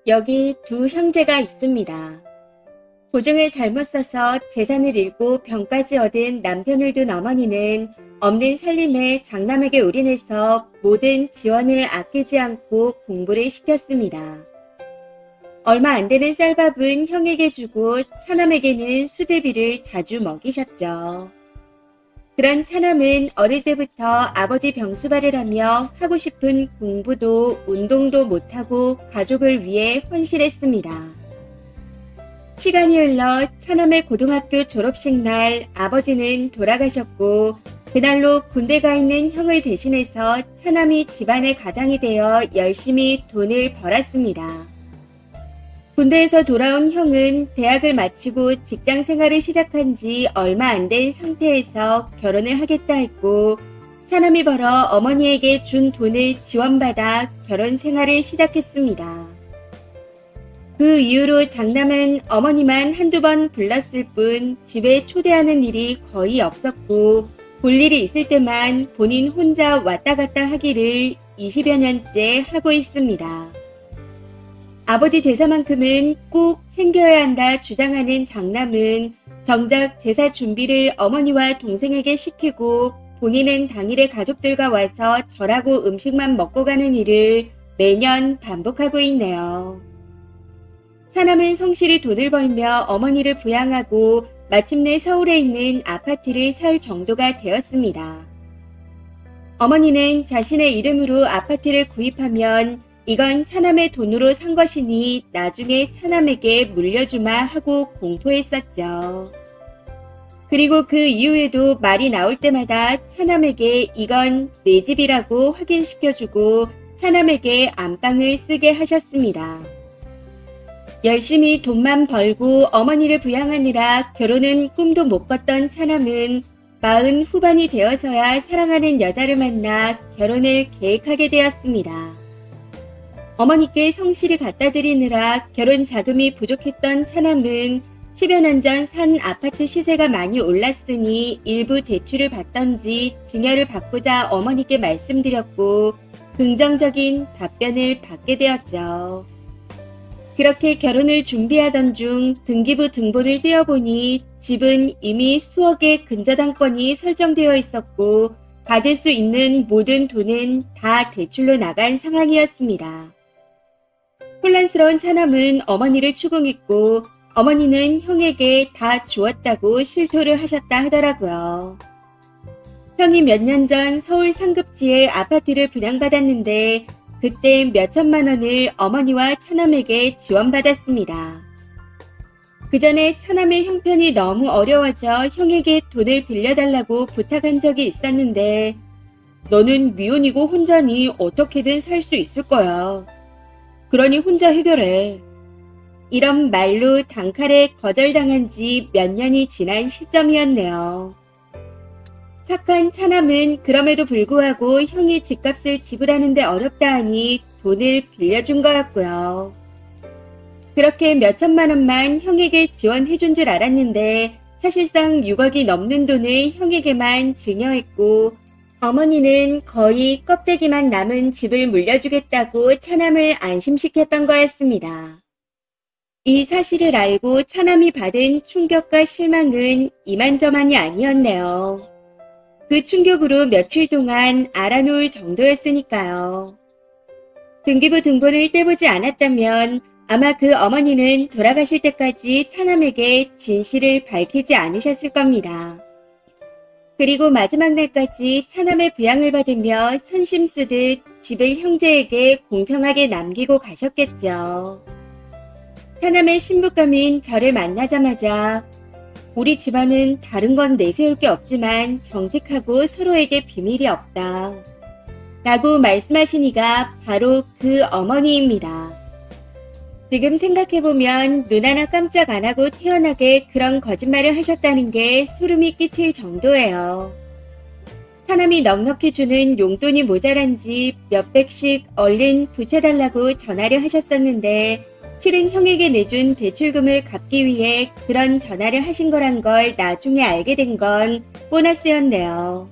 여기 두 형제가 있습니다. 보증을 잘못 써서 재산을 잃고 병까지 얻은 남편을 둔 어머니는 없는 살림에 장남에게 올인해서 모든 지원을 아끼지 않고 공부를 시켰습니다. 얼마 안 되는 쌀밥은 형에게 주고 차남에게는 수제비를 자주 먹이셨죠. 그런 차남은 어릴 때부터 아버지 병수발을 하며 하고 싶은 공부도 운동도 못하고 가족을 위해 헌신했습니다. 시간이 흘러 차남의 고등학교 졸업식 날 아버지는 돌아가셨고 그날로 군대 가 있는 형을 대신해서 차남이 집안의 가장이 되어 열심히 돈을 벌었습니다. 군대에서 돌아온 형은 대학을 마치고 직장 생활을 시작한 지 얼마 안 된 상태에서 결혼을 하겠다 했고 차남이 벌어 어머니에게 준 돈을 지원받아 결혼 생활을 시작했습니다. 그 이후로 장남은 어머니만 한두 번 불렀을 뿐 집에 초대하는 일이 거의 없었고 볼 일이 있을 때만 본인 혼자 왔다 갔다 하기를 20여 년째 하고 있습니다. 아버지 제사만큼은 꼭 챙겨야 한다 주장하는 장남은 정작 제사 준비를 어머니와 동생에게 시키고 본인은 당일에 가족들과 와서 절하고 음식만 먹고 가는 일을 매년 반복하고 있네요. 차남은 성실히 돈을 벌며 어머니를 부양하고 마침내 서울에 있는 아파트를 살 정도가 되었습니다. 어머니는 자신의 이름으로 아파트를 구입하면 이건 차남의 돈으로 산 것이니 나중에 차남에게 물려주마 하고 공포했었죠. 그리고 그 이후에도 말이 나올 때마다 차남에게 이건 내 집이라고 확인시켜주고 차남에게 안방을 쓰게 하셨습니다. 열심히 돈만 벌고 어머니를 부양하느라 결혼은 꿈도 못 꿨던 차남은 40 후반이 되어서야 사랑하는 여자를 만나 결혼을 계획하게 되었습니다. 어머니께 성실히 갖다 드리느라 결혼 자금이 부족했던 차남은 10여 년 전 산 아파트 시세가 많이 올랐으니 일부 대출을 받던지 증여를 받고자 어머니께 말씀드렸고 긍정적인 답변을 받게 되었죠. 그렇게 결혼을 준비하던 중 등기부 등본을 떼어보니 집은 이미 수억의 근저당권이 설정되어 있었고 받을 수 있는 모든 돈은 다 대출로 나간 상황이었습니다. 혼란스러운 차남은 어머니를 추궁했고 어머니는 형에게 다 주었다고 실토를 하셨다 하더라고요. 형이 몇 년 전 서울 상급지에 아파트를 분양받았는데 그때 몇 천만 원을 어머니와 차남에게 지원받았습니다. 그 전에 차남의 형편이 너무 어려워져 형에게 돈을 빌려달라고 부탁한 적이 있었는데 너는 미혼이고 혼자니 어떻게든 살 수 있을 거야. 그러니 혼자 해결해. 이런 말로 단칼에 거절당한 지 몇 년이 지난 시점이었네요. 착한 차남은 그럼에도 불구하고 형이 집값을 지불하는데 어렵다 하니 돈을 빌려준 거였고요. 그렇게 몇 천만 원만 형에게 지원해준 줄 알았는데 사실상 6억이 넘는 돈을 형에게만 증여했고 어머니는 거의 껍데기만 남은 집을 물려주겠다고 차남을 안심시켰던 거였습니다. 이 사실을 알고 차남이 받은 충격과 실망은 이만저만이 아니었네요. 그 충격으로 며칠 동안 알아놓을 정도였으니까요. 등기부 등본을 떼보지 않았다면 아마 그 어머니는 돌아가실 때까지 차남에게 진실을 밝히지 않으셨을 겁니다. 그리고 마지막 날까지 차남의 부양을 받으며 선심 쓰듯 집을 형제에게 공평하게 남기고 가셨겠죠. 차남의 신부감인 저를 만나자마자 우리 집안은 다른 건 내세울 게 없지만 정직하고 서로에게 비밀이 없다 라고 말씀하시니가 바로 그 어머니입니다. 지금 생각해보면 눈 하나 깜짝 안 하고 태어나게 그런 거짓말을 하셨다는 게 소름이 끼칠 정도예요. 차남이 넉넉히 주는 용돈이 모자란지 몇백씩 얼른 붙여달라고 전화를 하셨었는데 실은 형에게 내준 대출금을 갚기 위해 그런 전화를 하신 거란 걸 나중에 알게 된 건 보너스였네요.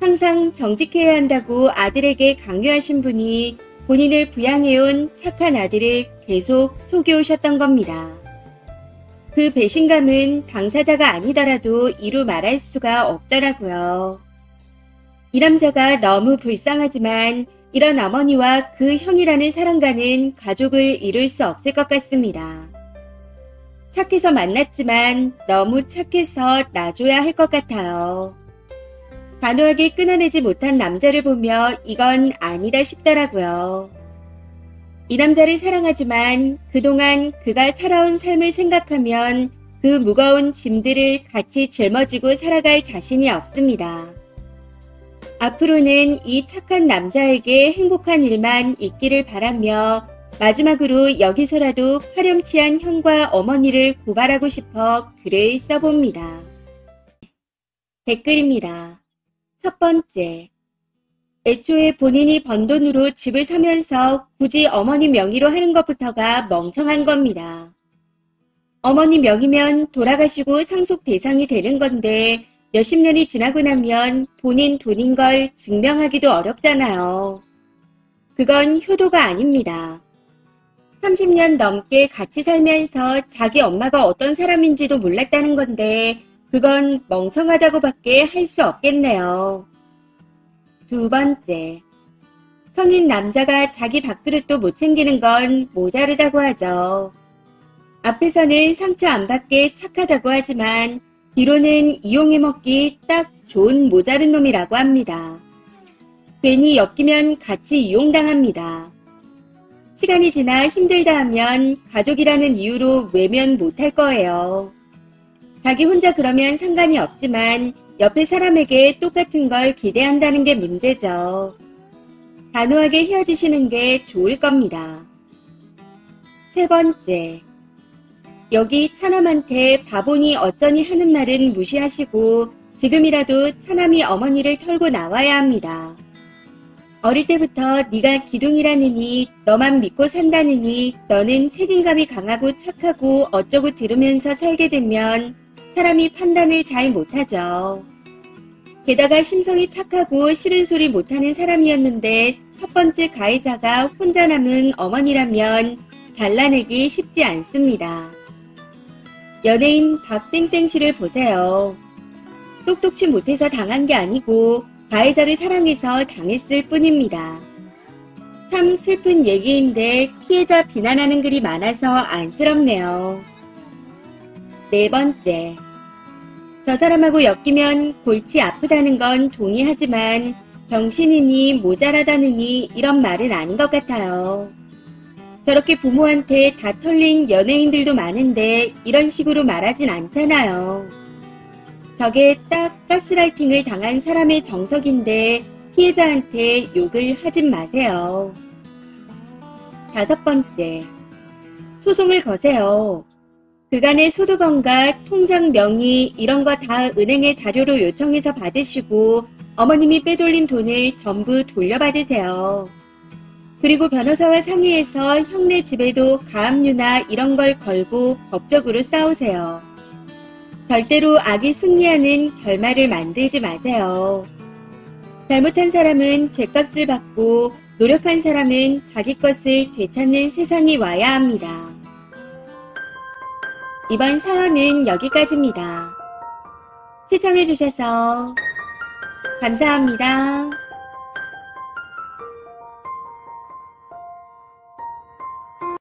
항상 정직해야 한다고 아들에게 강요하신 분이 본인을 부양해온 착한 아들을 계속 속여오셨던 겁니다. 그 배신감은 당사자가 아니더라도 이루 말할 수가 없더라고요. 이 남자가 너무 불쌍하지만 이런 어머니와 그 형이라는 사람과는 가족을 이룰 수 없을 것 같습니다. 착해서 만났지만 너무 착해서 놔줘야 할 것 같아요. 단호하게 끊어내지 못한 남자를 보며 이건 아니다 싶더라고요. 이 남자를 사랑하지만 그동안 그가 살아온 삶을 생각하면 그 무거운 짐들을 같이 짊어지고 살아갈 자신이 없습니다. 앞으로는 이 착한 남자에게 행복한 일만 있기를 바라며 마지막으로 여기서라도 파렴치한 형과 어머니를 고발하고 싶어 글을 써봅니다. 댓글입니다. 첫 번째, 애초에 본인이 번 돈으로 집을 사면서 굳이 어머니 명의로 하는 것부터가 멍청한 겁니다. 어머니 명의면 돌아가시고 상속 대상이 되는 건데 몇십 년이 지나고 나면 본인 돈인 걸 증명하기도 어렵잖아요. 그건 효도가 아닙니다. 30년 넘게 같이 살면서 자기 엄마가 어떤 사람인지도 몰랐다는 건데 그건 멍청하다고밖에 할 수 없겠네요. 두 번째, 성인 남자가 자기 밥그릇도 못 챙기는 건 모자르다고 하죠. 앞에서는 상처 안 받게 착하다고 하지만 뒤로는 이용해 먹기 딱 좋은 모자른 놈이라고 합니다. 괜히 엮이면 같이 이용당합니다. 시간이 지나 힘들다 하면 가족이라는 이유로 외면 못할 거예요. 자기 혼자 그러면 상관이 없지만 옆에 사람에게 똑같은 걸 기대한다는 게 문제죠. 단호하게 헤어지시는 게 좋을 겁니다. 세 번째, 여기 차남한테 바보니 어쩌니 하는 말은 무시하시고 지금이라도 차남이 어머니를 털고 나와야 합니다. 어릴 때부터 네가 기둥이라느니 너만 믿고 산다느니 너는 책임감이 강하고 착하고 어쩌고 들으면서 살게 되면 사람이 판단을 잘 못하죠. 게다가 심성이 착하고 싫은 소리 못하는 사람이었는데 첫 번째 가해자가 혼자 남은 어머니라면 잘라내기 쉽지 않습니다. 연예인 박땡땡 씨를 보세요. 똑똑치 못해서 당한 게 아니고 가해자를 사랑해서 당했을 뿐입니다. 참 슬픈 얘기인데 피해자 비난하는 글이 많아서 안쓰럽네요. 네 번째, 저 사람하고 엮이면 골치 아프다는 건 동의하지만 병신이니 모자라다느니 이런 말은 아닌 것 같아요. 저렇게 부모한테 다 털린 연예인들도 많은데 이런 식으로 말하진 않잖아요. 저게 딱 가스라이팅을 당한 사람의 정석인데 피해자한테 욕을 하진 마세요. 다섯 번째, 소송을 거세요. 그간의 소득원과 통장 명의 이런 거 다 은행에 자료로 요청해서 받으시고 어머님이 빼돌린 돈을 전부 돌려받으세요. 그리고 변호사와 상의해서 형네 집에도 가압류나 이런 걸 걸고 법적으로 싸우세요. 절대로 악이 승리하는 결말을 만들지 마세요. 잘못한 사람은 죗값을 받고 노력한 사람은 자기 것을 되찾는 세상이 와야 합니다. 이번 사연은 여기까지입니다. 시청해주셔서 감사합니다.